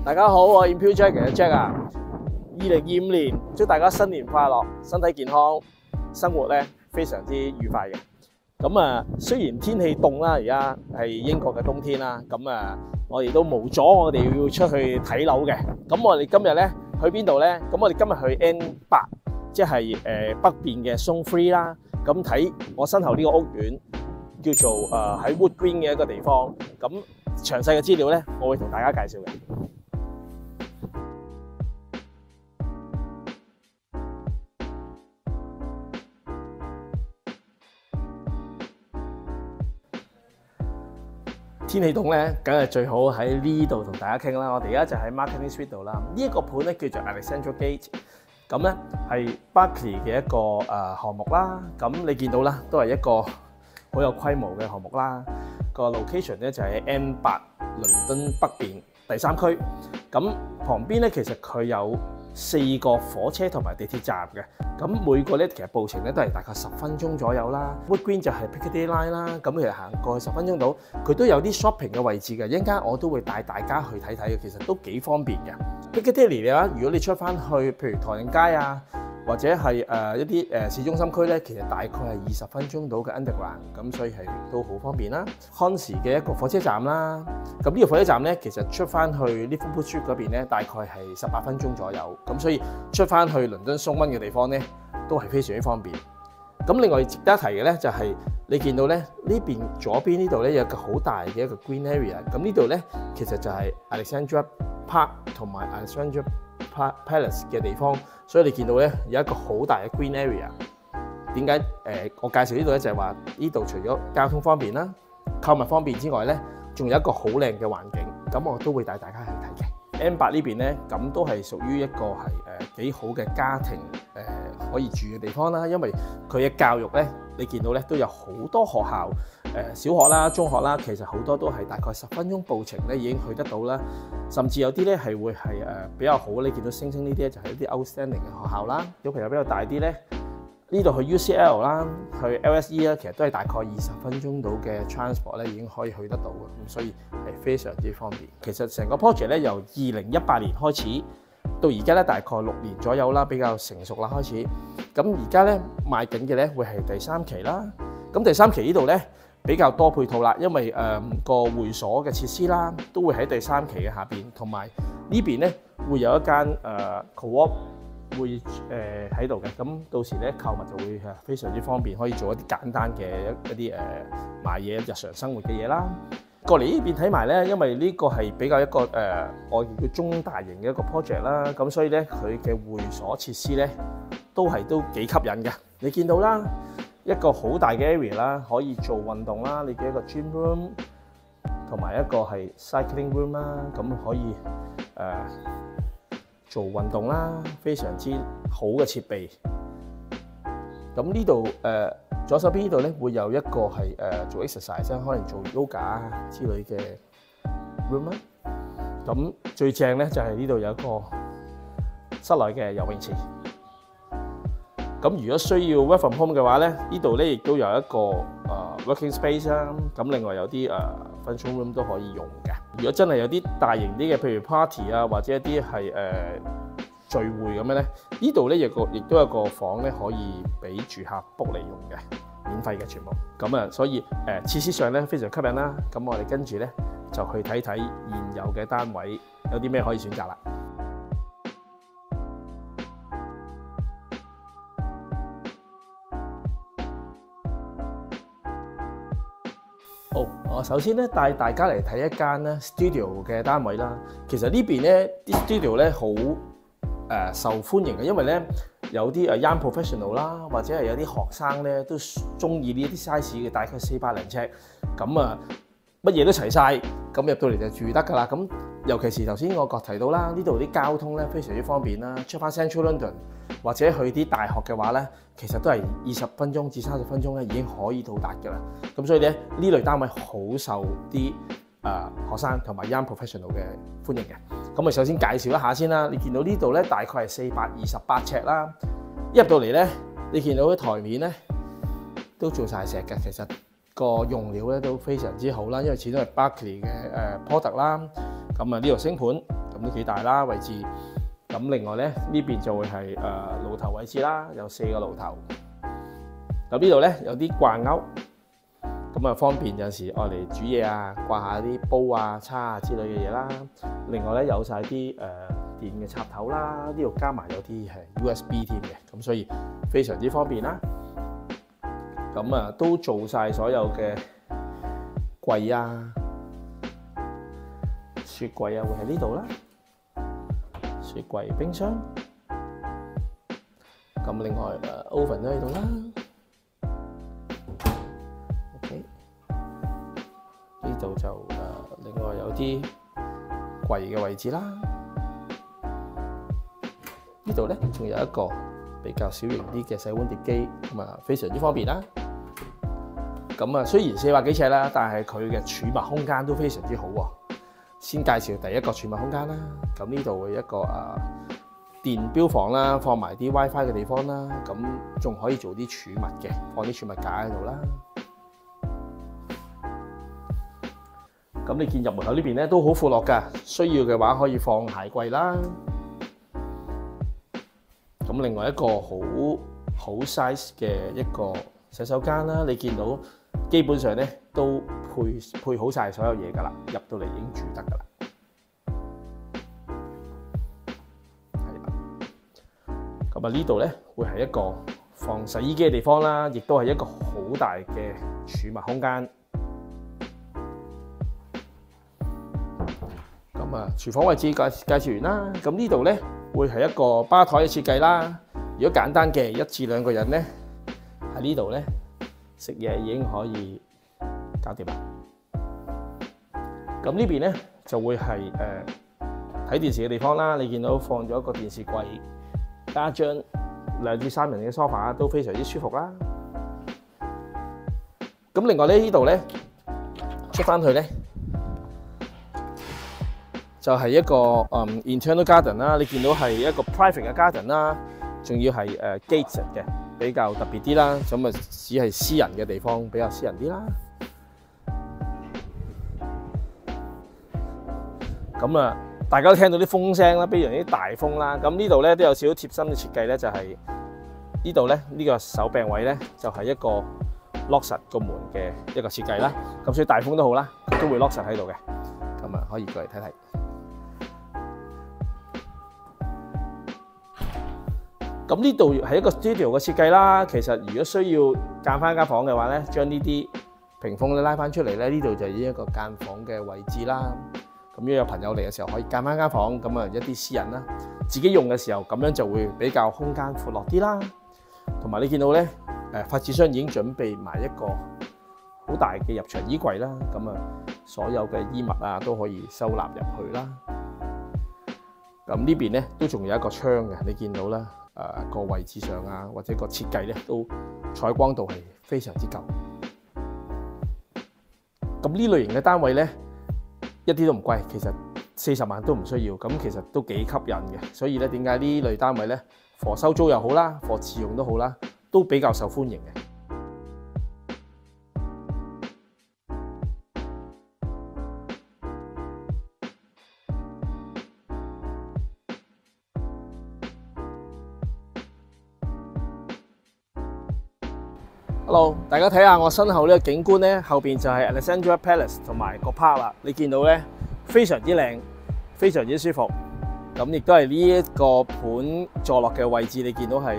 大家好，我係 Imperial Jack 嘅 Jack 啊。2025年，祝大家新年快樂，身體健康，生活咧非常之愉快嘅。咁啊，雖然天氣凍啦，而家係英國嘅冬天啦，咁啊，我哋都無阻我哋要出去睇樓嘅。咁我哋今日咧去邊度咧？咁我哋今日去 N8，即係北邊嘅 Zone 3啦。咁睇我身後呢個屋苑，叫做喺 Wood Green 嘅一個地方。咁詳細嘅資料咧，我會同大家介紹嘅。天氣凍咧，梗係最好喺呢度同大家傾啦。我哋而家就喺 Marketing Street 度啦。呢一個盤咧叫做 Alexandra Gate， 咁咧係 Berkeley 嘅一個項目啦。咁你見到啦，都係一個好有規模嘅項目啦。個 location 咧就喺 N8 倫敦北邊第3區。咁旁邊咧其實佢有4個火車同埋地鐵站嘅。咁每個咧其實步程咧都係大概10分鐘左右啦。Wood Green 就係 Piccadilly Line 啦。咁其實行過去10分鐘到，佢都有啲 shopping 嘅位置嘅。一陣間我都會帶大家去睇睇嘅，其實都幾方便嘅。Piccadilly 嘅話，如果你出翻去，譬如唐人街啊，或者係一啲市中心區咧，其實大概係20分鐘到嘅 underground， 咁所以係都好方便啦。康士嘅一個火車站啦，咁呢個火車站咧，其實出翻去 Liverpool Street 嗰邊咧，大概係18分鐘左右，咁所以出翻去倫敦松溫嘅地方咧，都係非常之方便。咁另外值得一提嘅咧，就係你見到咧呢邊左邊呢度咧有個好大嘅一個 green area， 咁呢度咧其實就係 Alexandra Park 同埋 Alexandra Palace 嘅地方，所以你見到咧有一個好大嘅 green area。點解我介紹呢度咧？就係話呢度除咗交通方便啦、購物方便之外咧，仲有一個好靚嘅環境。咁我都會帶大家去睇嘅。N8 呢邊咧，咁都係屬於一個係幾好嘅家庭可以住嘅地方啦。因為佢嘅教育咧，你見到咧都有好多學校，小學啦、中學啦，其實好多都係大概10分鐘步程咧已經去得到啦。甚至有啲咧係會係比較好，你見到星星呢啲咧就係一啲 outstanding 嘅學校啦。小朋友比較大啲咧，呢度去 UCL 啦，去 LSE 啦，其實都係大概20分鐘到嘅 transport 咧已經可以去得到嘅，咁所以係非常之方便。其實成個 project 咧由2018年開始到而家咧大概6年左右啦，比較成熟啦開始。咁而家咧賣緊嘅咧會係第3期啦。咁第3期呢度咧比較多配套啦，因為個會所嘅設施啦都會喺第3期嘅下邊，同埋呢邊咧會有一間co-op。會喺度嘅，咁到時咧購物就會非常之方便，可以做一啲簡單嘅一啲買嘢日常生活嘅嘢啦。過嚟呢邊睇埋咧，因為呢個係比較一個我叫中大型嘅一個 project 啦，咁所以咧佢嘅會所設施咧都幾吸引嘅。你見到啦，一個好大嘅 area 啦，可以做運動啦，你嘅一個 gym room 同埋一個係 cycling room 啦，咁可以做運動啦，非常之好嘅設備。咁呢度左手邊呢度咧會有一個係做 exercise， 可能做 yoga 之類嘅 room 啦。咁最正咧就係呢度有一個室內嘅游泳池。咁如果需要 work from home 嘅話咧，呢度咧亦都有一個working space 啦。咁另外有啲function room 都可以用嘅。如果真係有啲大型啲嘅，譬如 party 啊，或者一啲係聚會咁樣咧，呢度咧亦都有個房咧可以俾住客 book 嚟用嘅，免費嘅全部。咁啊，所以設施上咧非常吸引啦。咁我哋跟住咧就去睇睇現有嘅單位有啲咩可以選擇啦。好，我首先咧帶大家嚟睇一間咧 studio 嘅單位啦。其實呢邊咧啲 studio 咧好受歡迎嘅，因為咧有啲young professional 啦，或者係有啲學生咧都中意呢一啲 size 嘅，大概400零尺。咁啊乜嘢都齊晒，咁入到嚟就住得㗎啦。咁尤其是頭先我提到啦，呢度啲交通咧非常之方便啦，出翻 Central London 或者去啲大學嘅話咧，其實都係20分鐘至30分鐘咧已經可以到達㗎啦。咁所以咧呢類單位好受啲學生同埋 young professional 嘅歡迎嘅。咁我首先介紹一下先啦。你見到呢度咧大概係428尺啦。一入到嚟咧，你見到啲台面咧都做晒石嘅，其實個用料咧都非常之好啦，因為始終係 Berkeley 嘅product 啦。咁啊呢度星盤，咁咁都幾大啦位置。咁另外咧呢邊就會係爐頭位置啦，有4個爐頭。咁呢度咧有啲掛鈎，咁啊方便有時愛嚟煮嘢啊，掛下啲煲啊、叉啊之類嘅嘢啦。另外咧有晒啲電嘅插頭啦，呢度加埋有啲係 USB 添嘅，咁所以非常之方便啦。咁啊都做晒所有嘅櫃啊、雪櫃啊，會喺呢度啦。雪櫃、冰箱，咁另外oven 都喺度啦。OK， 呢度就另外有啲櫃嘅位置啦。呢度咧仲有一個比較小型啲嘅洗碗碟機，咁啊非常之方便啦。咁啊雖然400幾尺啦，但係佢嘅儲物空間都非常之好喎。先介紹第一個儲物空間啦。咁呢度會一個電錶房啦，放埋啲 WiFi 嘅地方啦。咁仲可以做啲儲物嘅，放啲儲物架喺度啦。咁你見入門口呢邊咧都好闊落㗎，需要嘅話可以放鞋櫃啦。咁另外一個好 size 嘅一個洗手間啦，你見到基本上咧都配好晒所有嘢㗎啦，入到嚟已經住得㗎啦。係啦，咁啊呢度咧會係一個放洗衣機嘅地方啦，亦都係一個好大嘅儲物空間。咁啊廚房位置介紹完啦，咁呢度咧會係一個吧台嘅設計啦。如果簡單嘅1至2個人咧喺呢度咧食嘢已經可以搞掂啦。咁呢邊咧就會係睇電視嘅地方啦。你見到放咗一個電視櫃，加張2至3人嘅 sofa 都非常之舒服啦。咁另外咧呢度咧出翻去咧就係一個internal garden 啦。你見到係一個 private 嘅 garden 啦，仲要係gated 嘅，比較特別啲啦。咁啊只係私人嘅地方，比較私人啲啦。咁啊，大家都聽到啲風聲啦，比如啲大風啦。咁呢度咧都有少少貼心嘅設計咧，就係呢度咧呢個手柄位咧就係一個 lock 實個門嘅一個設計啦。咁所以大風都好啦，都會 lock 實喺度嘅。咁啊可以過嚟睇睇。咁呢度係一個 studio 嘅設計啦。其實如果需要間翻間房嘅話咧，將呢啲屏風咧拉翻出嚟咧，呢度就係一個間房嘅位置啦。咁如果有朋友嚟嘅時候，可以間翻間房，咁啊一啲私人啦，自己用嘅時候咁樣就會比較空間闊落啲啦。同埋你見到咧，發展商已經準備埋一個好大嘅入場衣櫃啦。咁啊，所有嘅衣物啊都可以收納入去啦。咁呢邊咧都仲有一個窗嘅，你見到啦。個位置上啊，或者個設計咧，都採光度係非常之夠。咁呢類型嘅單位咧，一啲都唔貴，其實40萬都唔需要。咁其實都幾吸引嘅。所以咧，點解呢類單位咧，for收租又好啦，for自用都好啦，都比較受歡迎嘅。Hello， 大家睇下我身後呢個景觀咧，後邊就係 Alexandra Palace 同埋個 park 啦。你見到咧非常之靚，非常之舒服。咁亦都係呢一個盤坐落嘅位置，你見到係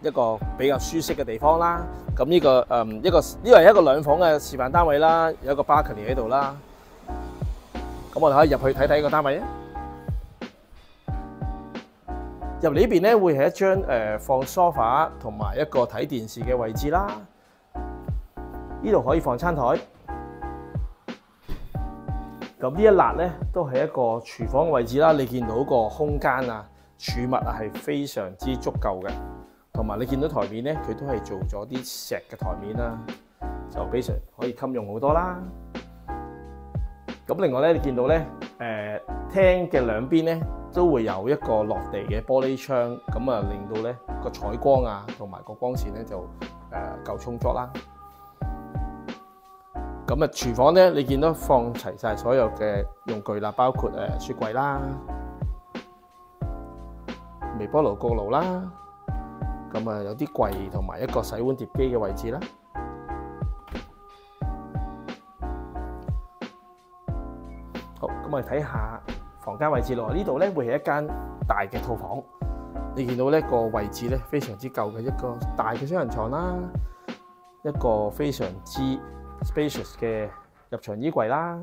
一個比較舒適嘅地方啦。咁呢個呢個係一個2房嘅示範單位啦，有一個 balcony 喺度啦。咁我哋可以入去睇睇個單位啊。入嚟呢邊咧會係一張放 sofa 同埋一個睇電視嘅位置啦。呢度可以放餐台。咁呢一欄咧都係一個廚房嘅位置啦。你見到個空間啊、儲物啊係非常之足夠嘅。同埋你見到台面咧，佢都係做咗啲石嘅台面啦，就非常可以襟用好多啦。咁另外咧，你見到咧廳嘅兩邊咧，都會有一個落地嘅玻璃窗，咁啊令到咧個採光啊同埋個光線咧就夠充足啦。咁啊，廚房咧，你見到放齊晒所有嘅用具啦，包括雪櫃啦、微波爐、焗爐啦，咁啊有啲櫃同埋一個洗碗碟機嘅位置啦。好，咁我哋睇下房間位置咯。呢度咧會係一間大嘅套房，你見到呢個位置咧非常之夠嘅，一個大嘅雙人床啦，一個非常之 spacious 嘅入牆衣櫃啦。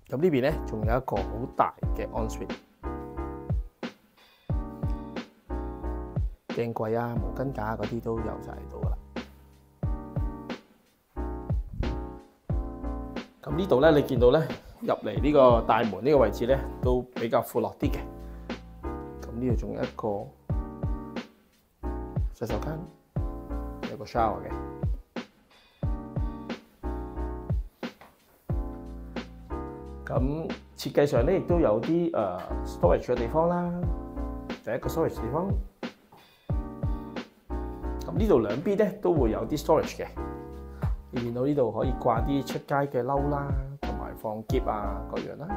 咁呢邊咧仲有一個好大嘅 ensuite， 鏡櫃啊、毛巾架嗰啲都有晒喺度噶啦。咁呢度咧，你見到咧入嚟呢個大門呢個位置咧都比較闊落啲嘅。咁呢度仲有一個洗手間，有個 shower 嘅。咁設計上咧亦都有啲storage 嘅地方啦，就係一個 storage 地方。咁呢度兩邊咧都會有啲 storage 嘅。你見到呢度可以掛啲出街嘅褸啦，同埋放篋啊各樣啦。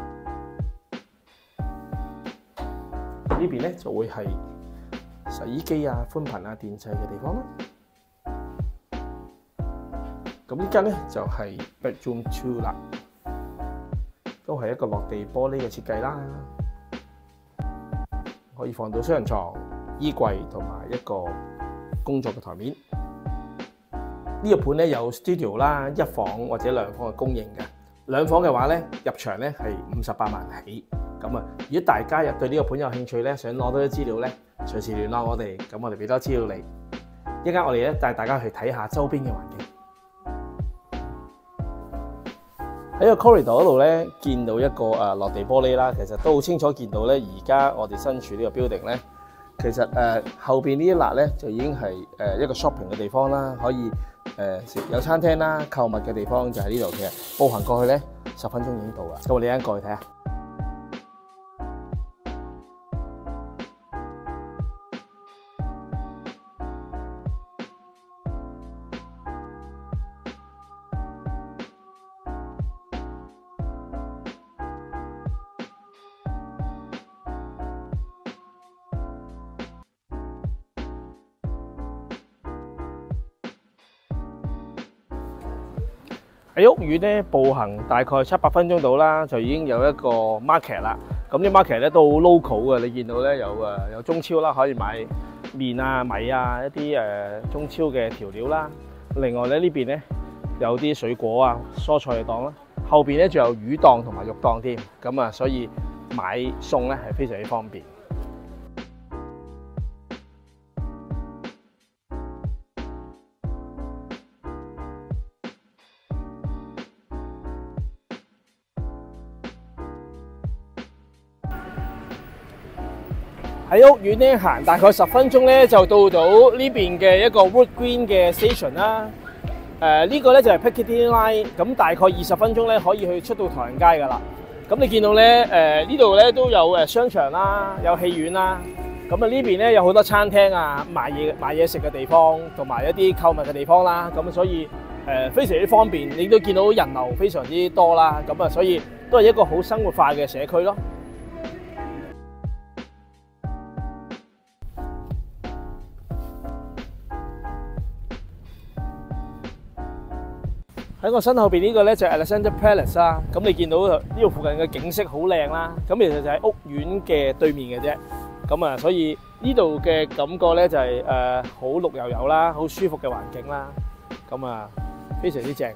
呢邊咧就會係洗衣機啊、寬頻啊、電掣嘅地方啦。咁呢間咧就係 bedroom 2啦，都係一個落地玻璃嘅設計啦，可以放到雙人床、衣櫃同埋一個工作嘅台面。呢個盤咧有 studio 啦，一房或者兩房嘅供應嘅。兩房嘅話咧，入場咧係58萬起。咁啊，如果大家對呢個盤有興趣咧，想攞多啲資料咧，隨時聯絡我哋，咁我哋俾多資料你。一陣間我哋咧帶大家去睇下周邊嘅環境。喺個 corridor 嗰度咧，見到一個落地玻璃啦，其實都好清楚見到咧。而家我哋身處呢個 building 咧，其實後邊呢一笪咧就已經係一個 shopping 嘅地方啦，可以有餐廳啦、購物嘅地方就喺呢度嘅。步行過去咧10分鐘已經到啦。咁我哋一陣過去睇下。喺屋苑咧步行大概7-8分鐘到啦，就已經有一個 market 啦。咁啲 market 咧都好 local 嘅，你見到咧有中超啦，可以買麵啊、米啊一啲中超嘅調料啦。另外咧呢邊咧有啲水果啊、蔬菜嘅檔啦。後邊咧仲有魚檔同埋肉檔添，咁啊所以買餸咧係非常之方便。喺屋苑咧行大概10分鐘咧就到到呢邊嘅一個 Wood Green 嘅 station 啦。呢個咧就係 Piccadilly Line， 咁大概20分鐘咧可以去出到唐人街噶啦。咁你見到咧呢度咧都有商場啦，有戲院啦。咁啊呢邊咧有好多餐廳啊，買嘢食嘅地方，同埋一啲購物嘅地方啦。咁所以非常之方便，你都見到人流非常之多啦。咁啊所以都係一個好生活化嘅社區咯。喺我身後邊呢個咧就係 Alexandra Palace 啦，咁你見到呢度附近嘅景色好靚啦，咁其實就喺屋苑嘅對面嘅啫，咁啊所以呢度嘅感覺咧就係好綠油油啦，好舒服嘅環境啦，咁啊非常之正。